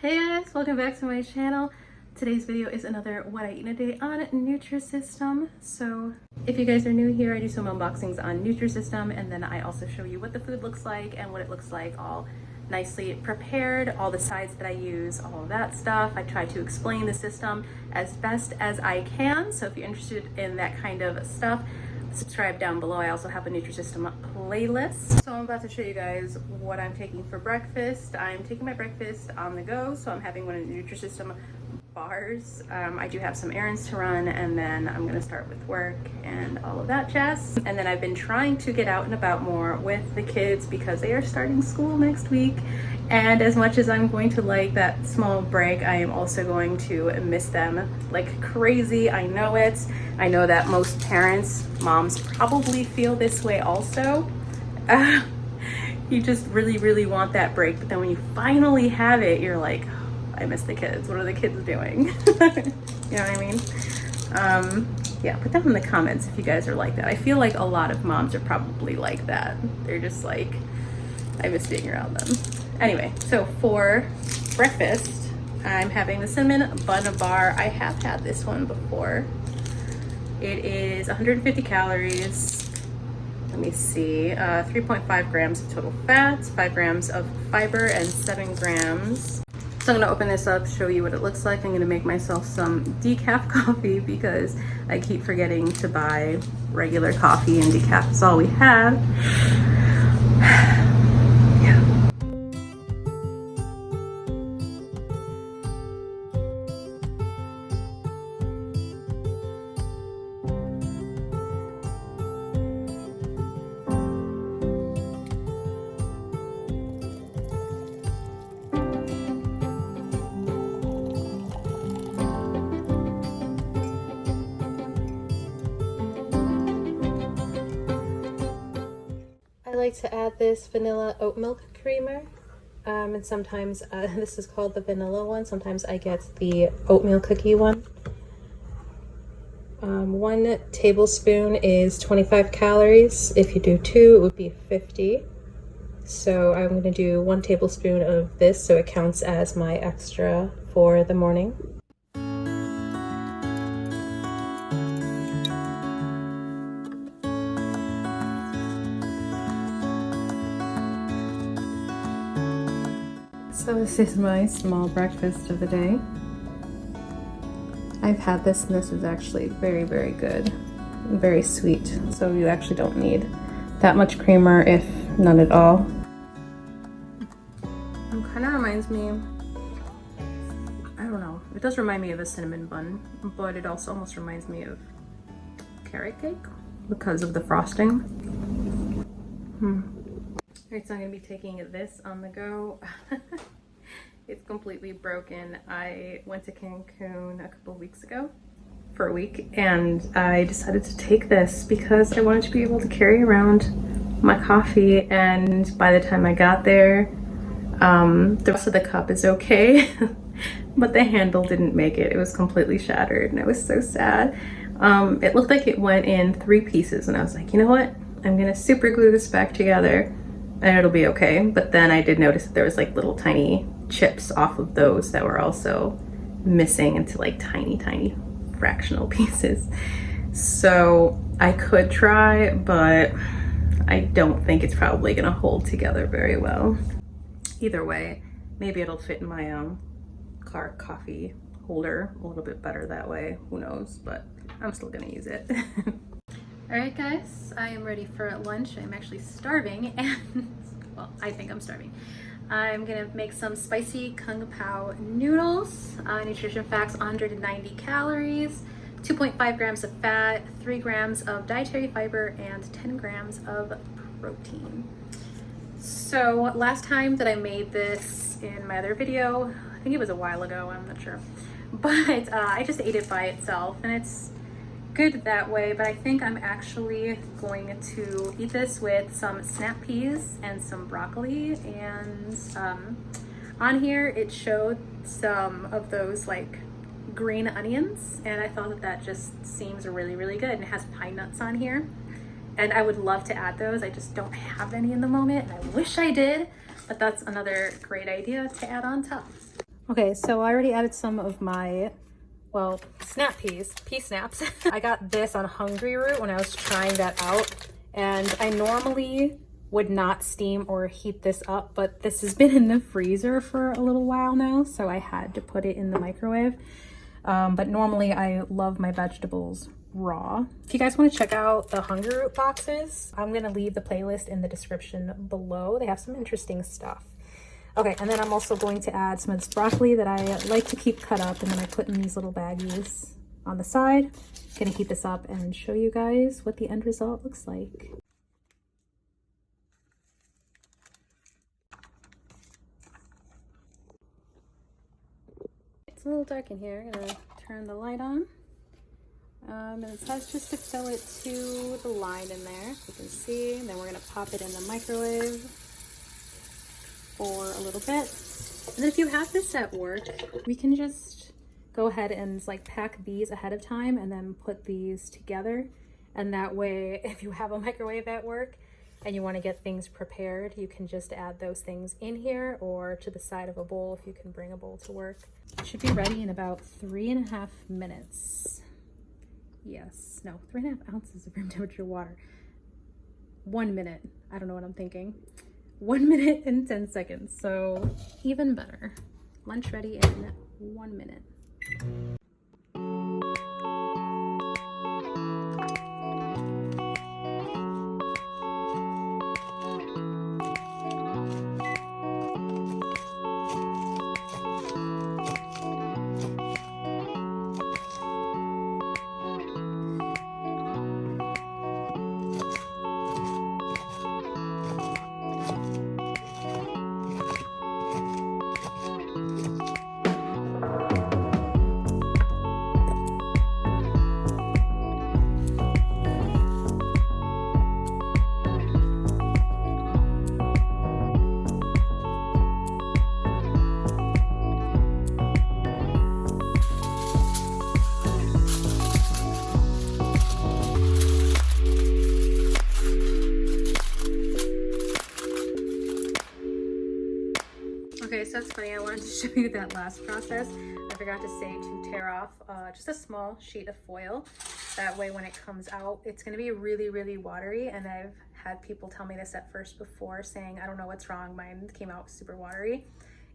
Hey guys, welcome back to my channel. Today's video is another what I eat in a day on Nutrisystem. So if you guys are new here, I do some unboxings on Nutrisystem, and then I also show you what the food looks like and what it looks like all nicely prepared, all the sides that I use, all of that stuff. I try to explain the system as best as I can. So if you're interested in that kind of stuff, subscribe down below. I also have a Nutrisystem playlist. So I'm about to show you guys what I'm taking for breakfast. I'm taking my breakfast on the go, so I'm having one of the Nutrisystem bars. I do have some errands to run, and then I'm gonna start with work and all of that jazz. And then I've been trying to get out and about more with the kids because they are starting school next week. And as much as I'm going to like that small break, I am also going to miss them like crazy. I know it. I know that most parents, moms probably feel this way also. You just really want that break, but then when you finally have it, you're like, oh, I miss the kids. What are the kids doing? You know what I mean? Yeah, put that in the comments if you guys are like that. I feel like a lot of moms are probably like that. They're just like, I miss being around them. Anyway, so for breakfast, I'm having the cinnamon bun bar. I have had this one before. It is 150 calories. Let me see, 3.5 grams of total fat, 5 grams of fiber, and 7 grams. So I'm gonna open this up, show you what it looks like. I'm gonna make myself some decaf coffee because I keep forgetting to buy regular coffee, and decaf is all we have. I like to add this vanilla oat milk creamer, and sometimes this is called the vanilla one. Sometimes I get the oatmeal cookie one. 1 tablespoon is 25 calories. If you do 2, it would be 50. So I'm going to do 1 tablespoon of this so it counts as my extra for the morning. So this is my small breakfast of the day. I've had this, and this is actually very good, very sweet. So you actually don't need that much creamer, if none at all. It kind of reminds me, I don't know, it does remind me of a cinnamon bun, but it also almost reminds me of carrot cake because of the frosting. Alright, so I'm going to be taking this on the go. It's completely broken. I went to Cancun a couple of weeks ago for a week, and I decided to take this because I wanted to be able to carry around my coffee, and by the time I got there, the rest of the cup is okay, but the handle didn't make it. It was completely shattered, and I was so sad. It looked like it went in 3 pieces, and I was like, you know what? I'm gonna super glue this back together and it'll be okay. But then I did notice that there was like little tiny chips off of those that were also missing into like tiny fractional pieces. So I could try, but I don't think it's probably gonna hold together very well. Either way, maybe it'll fit in my car coffee holder a little bit better that way. Who knows, but I'm still gonna use it. All right, guys, I am ready for lunch. I'm actually starving, and well, I think I'm starving. I'm gonna make some spicy kung pao noodles. Nutrition facts: 190 calories, 2.5 grams of fat, 3 grams of dietary fiber, and 10 grams of protein. So last time that I made this in my other video, I think it was a while ago, I'm not sure, but I just ate it by itself, and it's good that way. But I think I'm actually going to eat this with some snap peas and some broccoli, and on here it showed some of those like green onions, and I thought that just seems really good, and it has pine nuts on here, and I would love to add those. I just don't have any in the moment, and I wish I did, but that's another great idea to add on top. Okay, so I already added some of my, well, snap peas, pea snaps. I got this on Hungry Root when I was trying that out, and I normally would not steam or heat this up, but this has been in the freezer for a little while now, so I had to put it in the microwave. But normally I love my vegetables raw. If you guys want to check out the Hungry Root boxes, I'm going to leave the playlist in the description below. They have some interesting stuff. Okay, and then I'm also going to add some of this broccoli that I like to keep cut up, and then I put in these little baggies on the side. Gonna heat this up and show you guys what the end result looks like. It's a little dark in here. I'm gonna turn the light on. And it says just to fill it to the line in there, you can see. And then we're gonna pop it in the microwave for a little bit. And then if you have this at work, we can just go ahead and like pack these ahead of time and then put these together. And that way, if you have a microwave at work and you want to get things prepared, you can just add those things in here or to the side of a bowl if you can bring a bowl to work. It should be ready in about 3.5 minutes. Yes, no, 3.5 ounces of room temperature water. 1 minute. I don't know what I'm thinking. 1 minute and 10 seconds. So even better. Lunch ready in 1 minute. Okay, so that's funny. I wanted to show you that last process. I forgot to say to tear off just a small sheet of foil. That way when it comes out, it's going to be really, really watery. And I've had people tell me this at first before saying, I don't know what's wrong. Mine came out super watery.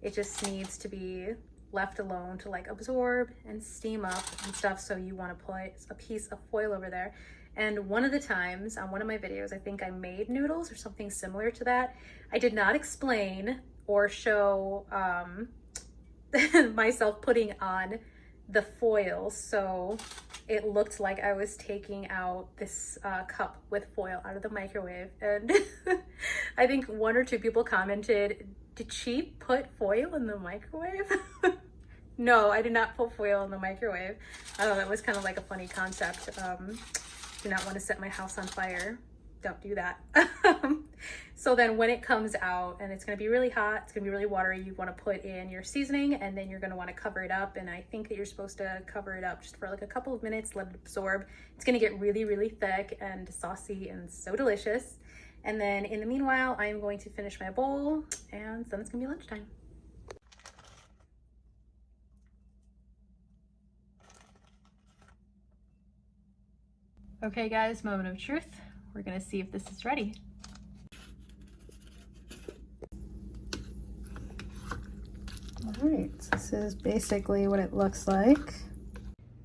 It just needs to be left alone to like absorb and steam up and stuff. So you want to put a piece of foil over there. And one of the times on one of my videos, I think I made noodles or something similar to that. I did not explain or show myself putting on the foil, so it looked like I was taking out this cup with foil out of the microwave. And I think 1 or 2 people commented, did she put foil in the microwave? No, I did not put foil in the microwave. I don't know, that was kind of like a funny concept. Do not want to set my house on fire. Don't do that. So then when it comes out and it's going to be really hot, it's going to be really watery, you want to put in your seasoning, and then you're going to want to cover it up. And I think that you're supposed to cover it up just for like a couple of minutes, let it absorb. It's going to get really, really thick and saucy and so delicious. And then in the meanwhile, I'm going to finish my bowl, and then it's going to be lunchtime. Okay guys, moment of truth. We're gonna see if this is ready. All right, so this is basically what it looks like.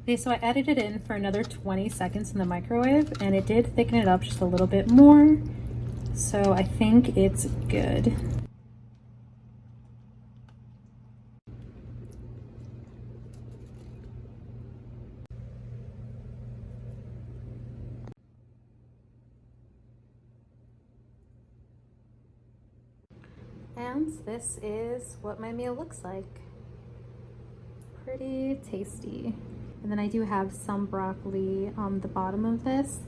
Okay, so I added it in for another 20 seconds in the microwave, and it did thicken it up just a little bit more. So I think it's good. And this is what my meal looks like. Pretty tasty. And then I do have some broccoli on the bottom of this,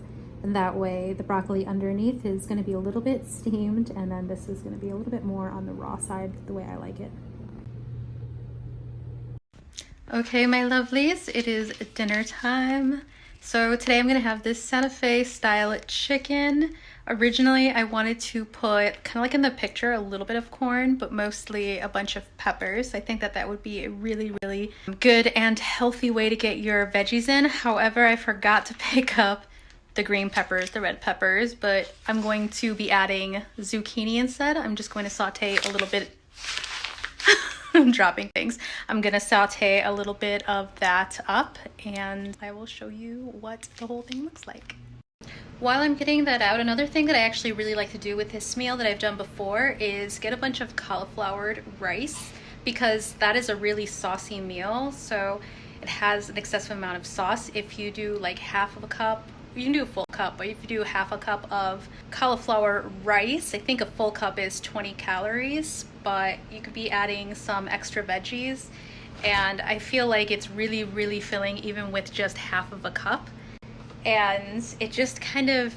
and that way the broccoli underneath is going to be a little bit steamed, and then this is going to be a little bit more on the raw side, the way I like it. Okay, my lovelies, it is dinner time. So today I'm going to have this Santa Fe style chicken. Originally, I wanted to put, kind of like in the picture, a little bit of corn, but mostly a bunch of peppers. I think that that would be a really, really good and healthy way to get your veggies in. However, I forgot to pick up the green peppers, the red peppers, but I'm going to be adding zucchini instead. I'm just going to saute a little bit. I'm dropping things. I'm gonna saute a little bit of that up and I will show you what the whole thing looks like. While I'm getting that out, another thing that I actually really like to do with this meal that I've done before is get a bunch of cauliflowered rice, because that is a really saucy meal. So it has an excessive amount of sauce. If you do like half of a cup, you can do a full cup, but if you do half a cup of cauliflower rice, I think a full cup is 20 calories, but you could be adding some extra veggies. And I feel like it's really, really filling even with just half of a cup. And it just kind of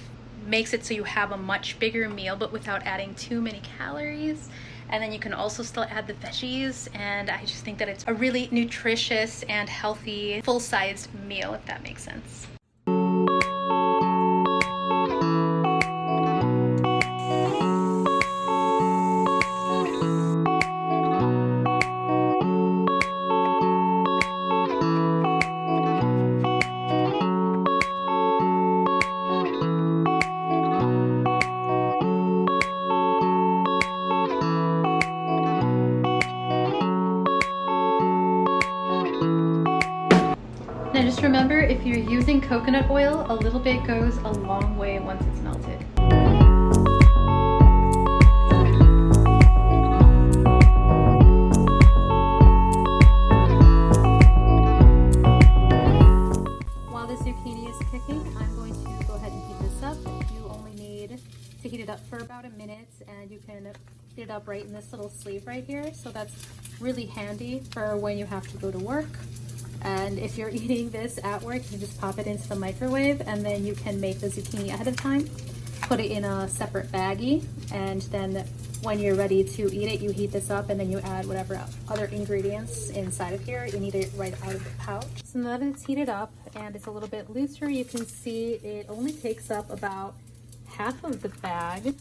makes it so you have a much bigger meal, but without adding too many calories. And then you can also still add the veggies. And I just think that it's a really nutritious and healthy, full-sized meal, if that makes sense. Now just remember, if you're using coconut oil, a little bit goes a long way once it's melted. While the zucchini is cooking, I'm going to go ahead and heat this up. You only need to heat it up for about a minute, and you can heat it up right in this little sleeve right here. So that's really handy for when you have to go to work. And if you're eating this at work, you just pop it into the microwave, and then you can make the zucchini ahead of time, put it in a separate baggie, and then when you're ready to eat it, you heat this up, and then you add whatever other ingredients inside of here. You need it right out of the pouch. So now that it's heated up and it's a little bit looser, you can see it only takes up about half of the bag.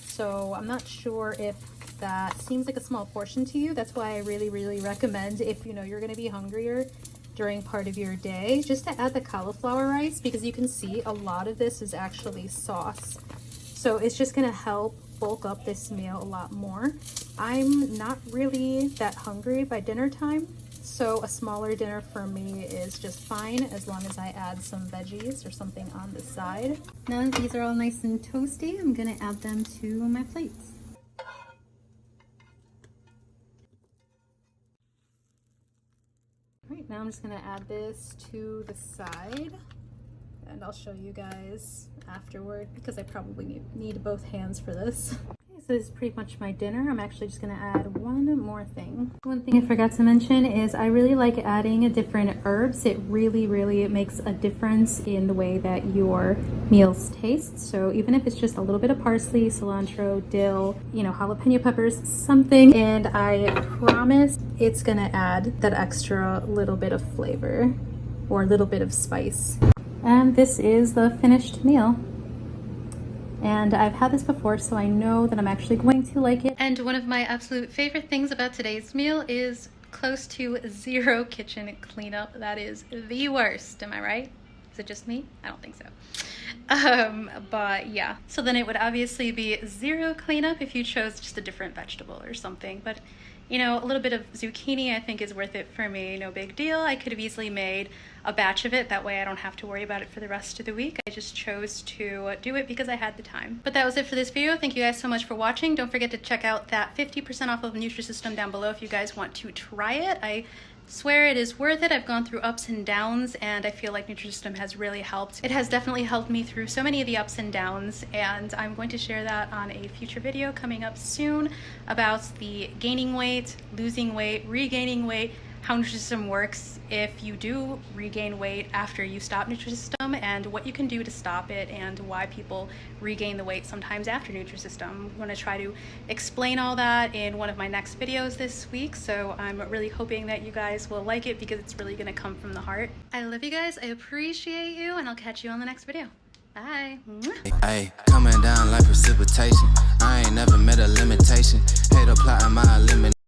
So I'm not sure if that seems like a small portion to you. That's why I really, really recommend, if you know you're gonna be hungrier during part of your day, just to add the cauliflower rice, because you can see a lot of this is actually sauce. So it's just gonna help bulk up this meal a lot more. I'm not really that hungry by dinner time, so a smaller dinner for me is just fine as long as I add some veggies or something on the side. Now that these are all nice and toasty, I'm gonna add them to my plates. Right, now I'm just gonna add this to the side, and I'll show you guys afterward because I probably need both hands for this. Okay, so this is pretty much my dinner. I'm actually just gonna add one more thing. One thing I forgot to mention is I really like adding different herbs. It really, really makes a difference in the way that your meals taste. So even if it's just a little bit of parsley, cilantro, dill, you know, jalapeno peppers, something, and I promise it's gonna add that extra little bit of flavor or a little bit of spice. And this is the finished meal. And I've had this before, so I know that I'm actually going to like it. And one of my absolute favorite things about today's meal is close to zero kitchen cleanup. That is the worst, am I right? Is it just me? I don't think so. But yeah, so then it would obviously be zero cleanup if you chose just a different vegetable or something. But you know, a little bit of zucchini I think is worth it for me. No big deal. I could have easily made a batch of it. That way I don't have to worry about it for the rest of the week. I just chose to do it because I had the time. But that was it for this video. Thank you guys so much for watching. Don't forget to check out that 50% off of Nutrisystem down below if you guys want to try it. I swear it is worth it. I've gone through ups and downs, and I feel like Nutrisystem has really helped. It has definitely helped me through so many of the ups and downs, and I'm going to share that on a future video coming up soon about the gaining weight, losing weight, regaining weight, how Nutrisystem works if you do regain weight after you stop Nutrisystem, and what you can do to stop it, and why people regain the weight sometimes after Nutrisystem. I'm going to try to explain all that in one of my next videos this week, so I'm really hoping that you guys will like it because it's really going to come from the heart. I love you guys, I appreciate you, and I'll catch you on the next video. Bye. Hey, coming down like precipitation. I ain't never met a limitation. Hate plotting my elimination.